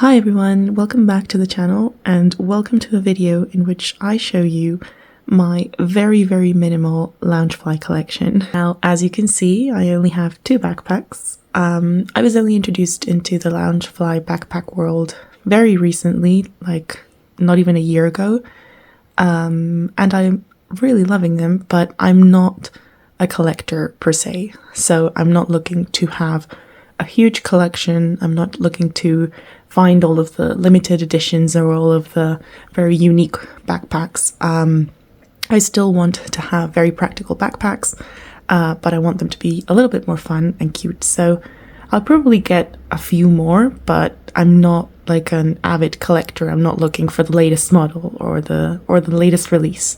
Hi everyone, welcome back to the channel and welcome to a video in which I show you my very minimal loungefly collection. Now, as you can see, I only have two backpacks. I was only introduced into the loungefly backpack world very recently, like not even a year ago, and I'm really loving them, but I'm not a collector per se, so I'm not looking to have a huge collection. I'm not looking to find all of the limited editions or all of the very unique backpacks. I still want to have very practical backpacks, but I want them to be a little bit more fun and cute. So I'll probably get a few more, but I'm not like an avid collector. I'm not looking for the latest model or the latest release.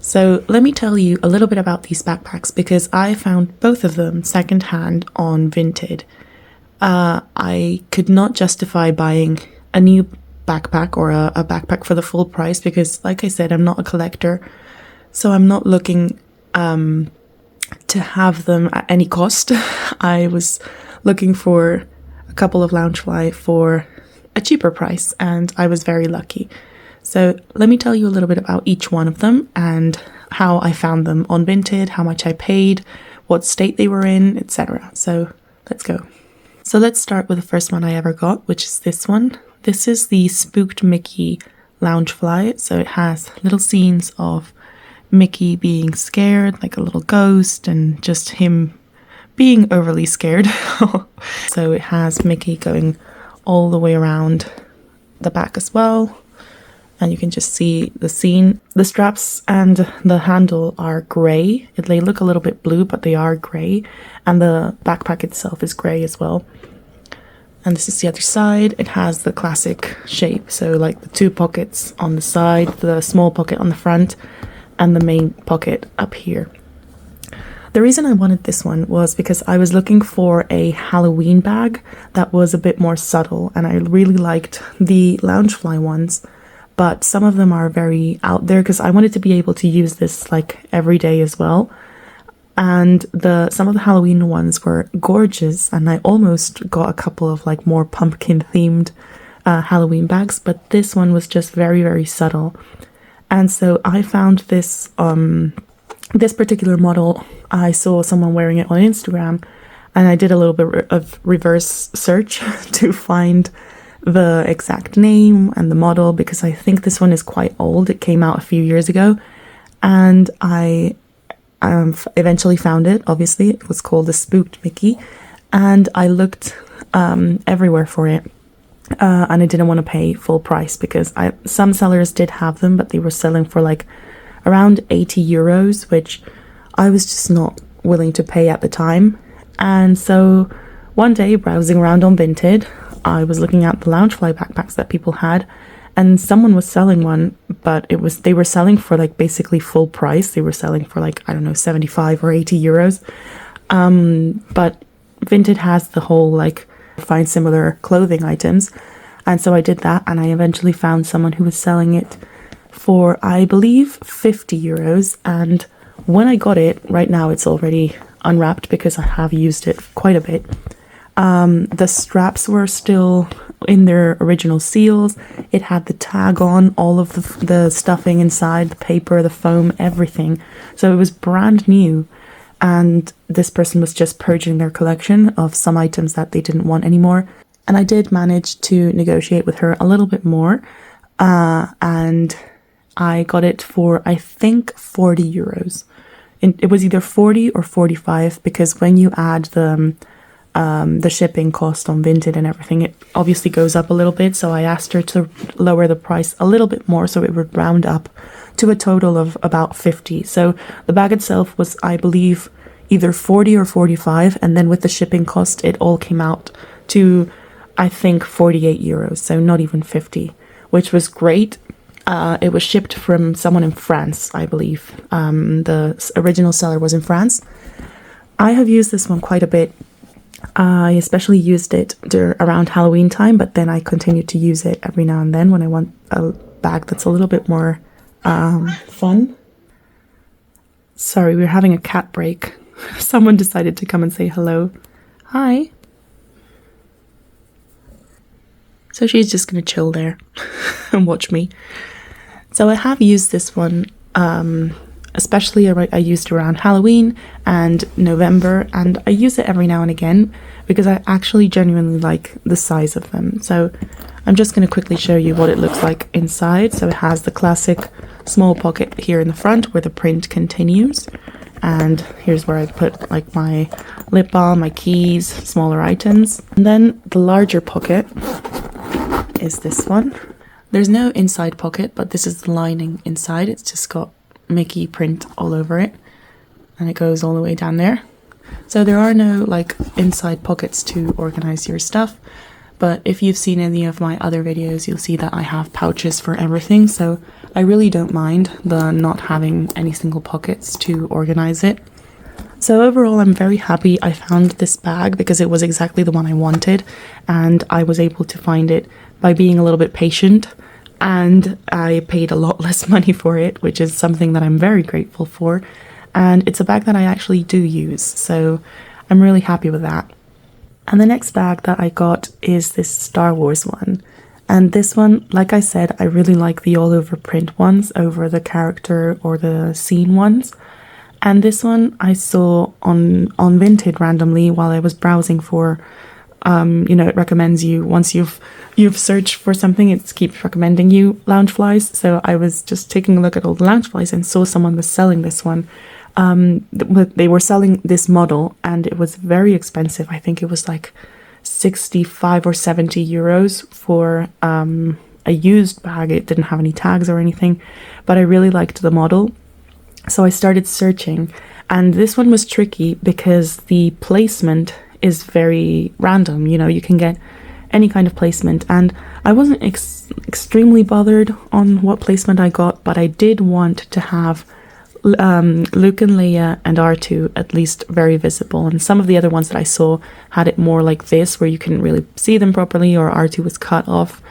So let me tell you a little bit about these backpacks because I found both of them secondhand on Vinted. I could not justify buying a new backpack or a backpack for the full price because, like I said, I'm not a collector. So I'm not looking to have them at any cost. I was looking for a couple of loungefly for a cheaper price and I was very lucky. So let me tell you a little bit about each one of them and how I found them on Vinted, how much I paid, what state they were in, etc. So let's go. So let's start with the first one I ever got, which is this one. This is the Spooked Mickey loungefly. So it has little scenes of Mickey being scared, like a little ghost, and just him being overly scared. So it has Mickey going all the way around the back as well. And you can just see the scene. The straps and the handle are grey. They look a little bit blue, but they are grey. And the backpack itself is grey as well. And this is the other side. It has the classic shape. So like the two pockets on the side, the small pocket on the front, and the main pocket up here. The reason I wanted this one was because I was looking for a Halloween bag that was a bit more subtle. And I really liked the loungefly ones. But some of them are very out there because I wanted to be able to use this like every day as well. And some of the Halloween ones were gorgeous, and I almost got a couple of like more pumpkin themed Halloween bags, but this one was just very subtle. And so I found this this particular model. I saw someone wearing it on Instagram, and I did a little bit of reverse search to find the exact name and the model because I think this one is quite old. It came out a few years ago, and I eventually found it. Obviously, it was called the Spooked Mickey, and I looked everywhere for it, and I didn't want to pay full price because some sellers did have them, but they were selling for like around 80 euros, which I was just not willing to pay at the time. And so one day, browsing around on Vinted, I was looking at the loungefly backpacks that people had, and someone was selling one, but they were selling for like basically full price. They were selling for like, I don't know, 75 or 80 euros. But Vinted has the whole like find similar clothing items. And so I did that, and I eventually found someone who was selling it for, I believe, 50 euros. And when I got it, right now it's already unwrapped because I have used it quite a bit. The straps were still in their original seals. It had the tag on, all of the stuffing inside, the paper, the foam, everything. So it was brand new. And this person was just purging their collection of some items that they didn't want anymore. And I did manage to negotiate with her a little bit more. And I got it for, I think, 40 euros. It was either 40 or 45 because when you add the shipping cost on Vinted and everything, it obviously goes up a little bit. So I asked her to lower the price a little bit more so it would round up to a total of about 50. So the bag itself was, I believe, either 40 or 45, and then with the shipping cost it all came out to, I think, 48 euros, so not even 50, which was great. It was shipped from someone in France, I believe. The original seller was in France. I have used this one quite a bit. I especially used it around Halloween time, but then I continued to use it every now and then when I want a bag that's a little bit more fun. Sorry, we're having a cat break. Someone decided to come and say hello. Hi. So she's just gonna chill there and watch me. So I have used this one, especially I used it around Halloween and November, and I use it every now and again because I actually genuinely like the size of them. So I'm just going to quickly show you what it looks like inside. So it has the classic small pocket here in the front where the print continues, and here's where I put like my lip balm, my keys, smaller items. And then the larger pocket is this one. There's no inside pocket, but this is the lining inside. It's just got Mickey print all over it, and it goes all the way down there. So there are no like inside pockets to organize your stuff, but if you've seen any of my other videos, you'll see that I have pouches for everything, so I really don't mind the not having any single pockets to organize it. So overall, I'm very happy I found this bag because it was exactly the one I wanted, and I was able to find it by being a little bit patient, and I paid a lot less money for it, which is something that I'm very grateful for. And it's a bag that I actually do use, so I'm really happy with that. And the next bag that I got is this Star Wars one. And this one, like I said, I really like the all over print ones over the character or the scene ones. And this one I saw on Vinted randomly while I was browsing for, you know, it recommends you, once you've searched for something, it keeps recommending you loungeflies. So I was just taking a look at all the loungeflies and saw someone was selling this one. They were selling this model and it was very expensive. I think it was like 65 or 70 euros for a used bag. It didn't have any tags or anything, but I really liked the model. So I started searching, and this one was tricky because the placement is very random. You know, you can get any kind of placement, and I wasn't extremely bothered on what placement I got, but I did want to have Luke and Leia and R2 at least very visible, and some of the other ones that I saw had it more like this, where you couldn't really see them properly, or R2 was cut off.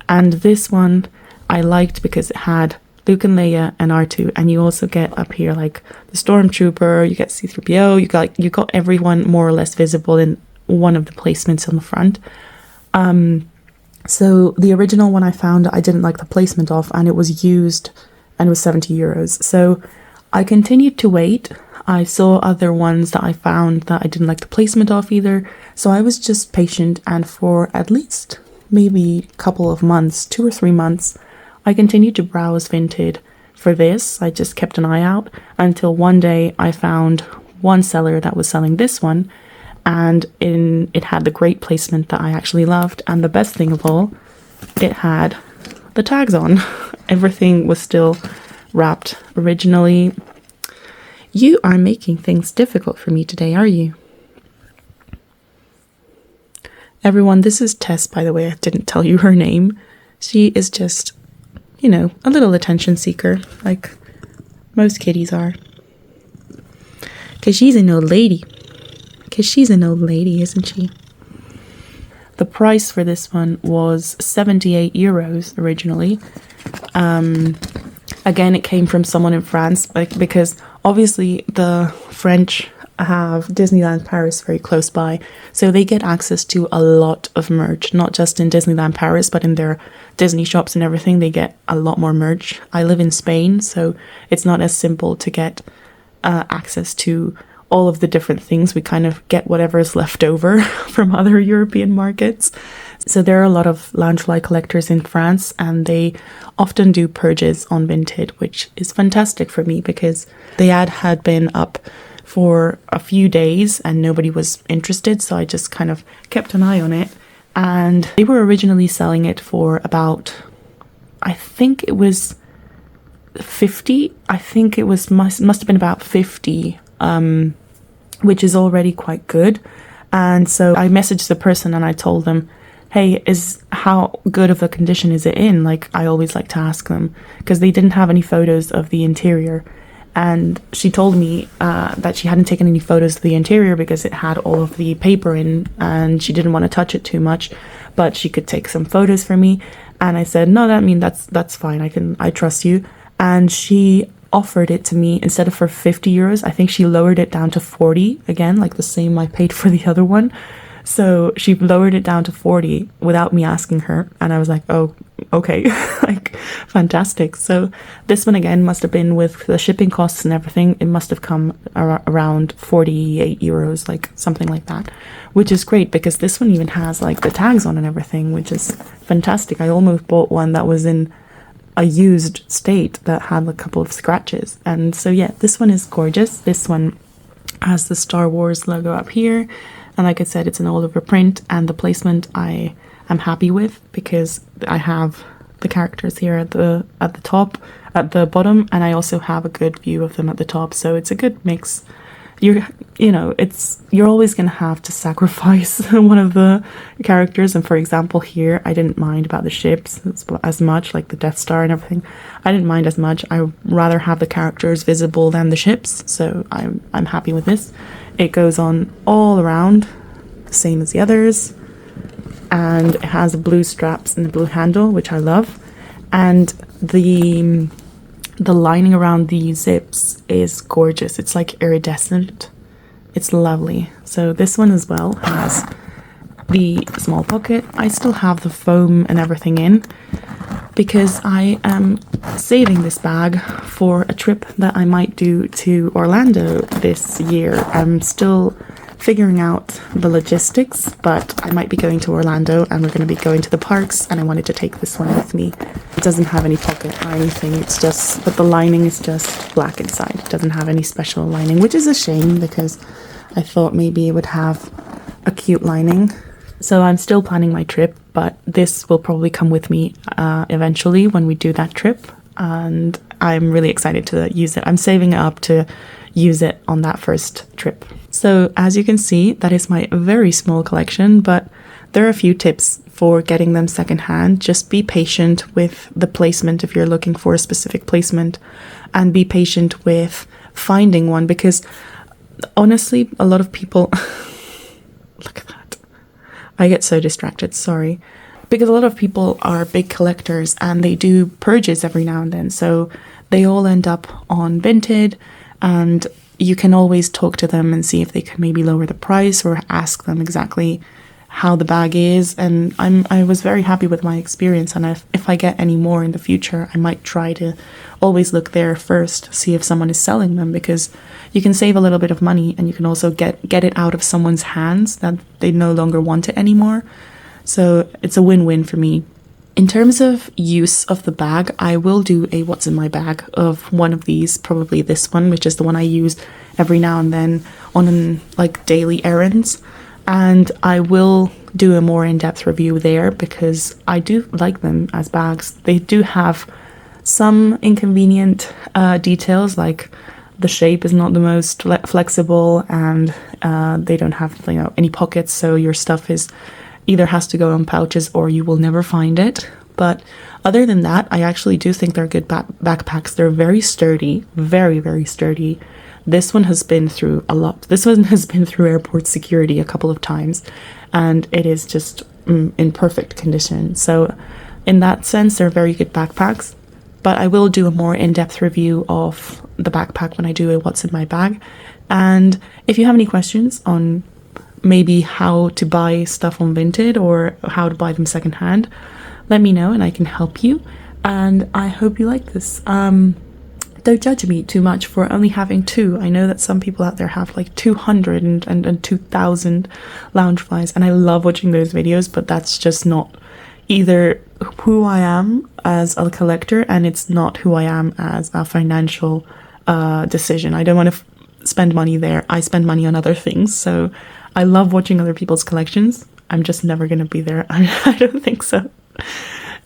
And this one I liked because it had Luke and Leia and R2, and you also get up here like the Stormtrooper, you get C-3PO, you got everyone more or less visible in one of the placements on the front. So the original one I found, I didn't like the placement of, and it was used, and it was 70 euros. So I continued to wait. I saw other ones that I found that I didn't like the placement of either. So I was just patient, and for at least maybe a couple of months, 2 or 3 months, I continued to browse Vinted for this. I just kept an eye out until one day I found one seller that was selling this one, and it had the great placement that I actually loved, and the best thing of all, it had the tags on. Everything was still wrapped originally. You are making things difficult for me today, are you? Everyone, this is Tess, by the way. I didn't tell you her name. She is just, you know, a little attention seeker, like most kitties are. Because she's an old lady. Because she's an old lady, isn't she? The price for this one was 78 euros originally. Again, it came from someone in France, because obviously the French have Disneyland Paris very close by, so they get access to a lot of merch, not just in Disneyland Paris, but in their Disney shops and everything. They get a lot more merch. I live in Spain, so it's not as simple to get access to all of the different things. We kind of get whatever is left over from other European markets. So there are a lot of loungefly collectors in France, and they often do purges on Vinted, which is fantastic for me because the ad had been up for a few days and nobody was interested. So I just kind of kept an eye on it, and they were originally selling it for about, I think it was 50. I think it was must have been about 50, which is already quite good. And so I messaged the person and I told them, hey, how good of a condition is it in? Like, I always like to ask them, because they didn't have any photos of the interior. And she told me that she hadn't taken any photos of the interior because it had all of the paper in, and she didn't want to touch it too much, but she could take some photos for me. And I said, no, that's fine. I trust you. And she offered it to me instead of for 50 euros. I think she lowered it down to 40 again, like the same I paid for the other one. So she lowered it down to 40 without me asking her. And I was like, oh, okay, like fantastic. So this one again must have been, with the shipping costs and everything, it must have come around 48 euros, like something like that, which is great because this one even has like the tags on and everything, which is fantastic. I almost bought one that was in a used state that had a couple of scratches. And so yeah, this one is gorgeous. This one has the Star Wars logo up here, and like I said, it's an all over print, and the placement I am happy with because I have the characters here at the top, at the bottom, and I also have a good view of them at the top, so it's a good mix. You're always gonna have to sacrifice one of the characters, and for example here I didn't mind about the ships as much, like the Death Star and everything. I didn't mind as much. I rather have the characters visible than the ships, so I'm happy with this. It goes on all around, same as the others, and it has the blue straps and the blue handle, which I love, and the lining around the zips is gorgeous. It's like iridescent. It's lovely. So this one as well has the small pocket. I still have the foam and everything in because I am saving this bag for a trip that I might do to Orlando this year. I'm still figuring out the logistics, but I might be going to Orlando and we're going to be going to the parks, and I wanted to take this one with me. It doesn't have any pocket or anything, it's just, but the lining is just black inside. It doesn't have any special lining, which is a shame because I thought maybe it would have a cute lining. So I'm still planning my trip, but this will probably come with me eventually when we do that trip, and I'm really excited to use it. I'm saving it up to use it on that first trip. So as you can see, that is my very small collection, but there are a few tips for getting them secondhand. Just be patient with the placement if you're looking for a specific placement, and be patient with finding one, because honestly, a lot of people look at that. I get so distracted, sorry. Because a lot of people are big collectors and they do purges every now and then, so they all end up on Vinted, and you can always talk to them and see if they can maybe lower the price or ask them exactly how the bag is. And I was very happy with my experience, and if I get any more in the future, I might try to always look there first, see if someone is selling them, because you can save a little bit of money and you can also get it out of someone's hands that they no longer want it anymore. So it's a win-win for me. In terms of use of the bag, I will do a what's in my bag of one of these, probably this one, which is the one I use every now and then on like daily errands. And I will do a more in-depth review there because I do like them as bags. They do have some inconvenient details, like the shape is not the most flexible, and they don't have any pockets, so your stuff is either has to go in pouches or you will never find it. But other than that, I actually do think they're good backpacks. They're very sturdy, very, very sturdy. This one has been through a lot. This one has been through airport security a couple of times, and it is just in perfect condition. So in that sense, they're very good backpacks. But I will do a more in-depth review of the backpack when I do a what's in my bag. And if you have any questions on maybe how to buy stuff on Vinted or how to buy them secondhand, let me know and I can help you. And I hope you like this. Don't judge me too much for only having two. I know that some people out there have like 200 and 2,000 loungeflies, and I love watching those videos, but that's just not either who I am as a collector, and it's not who I am as a financial decision. I don't want to spend money there. I spend money on other things. So I love watching other people's collections. I'm just never going to be there. I don't think so.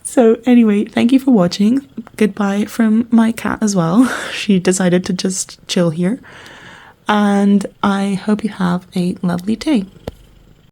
So anyway, thank you for watching. Goodbye from my cat as well. She decided to just chill here. And I hope you have a lovely day.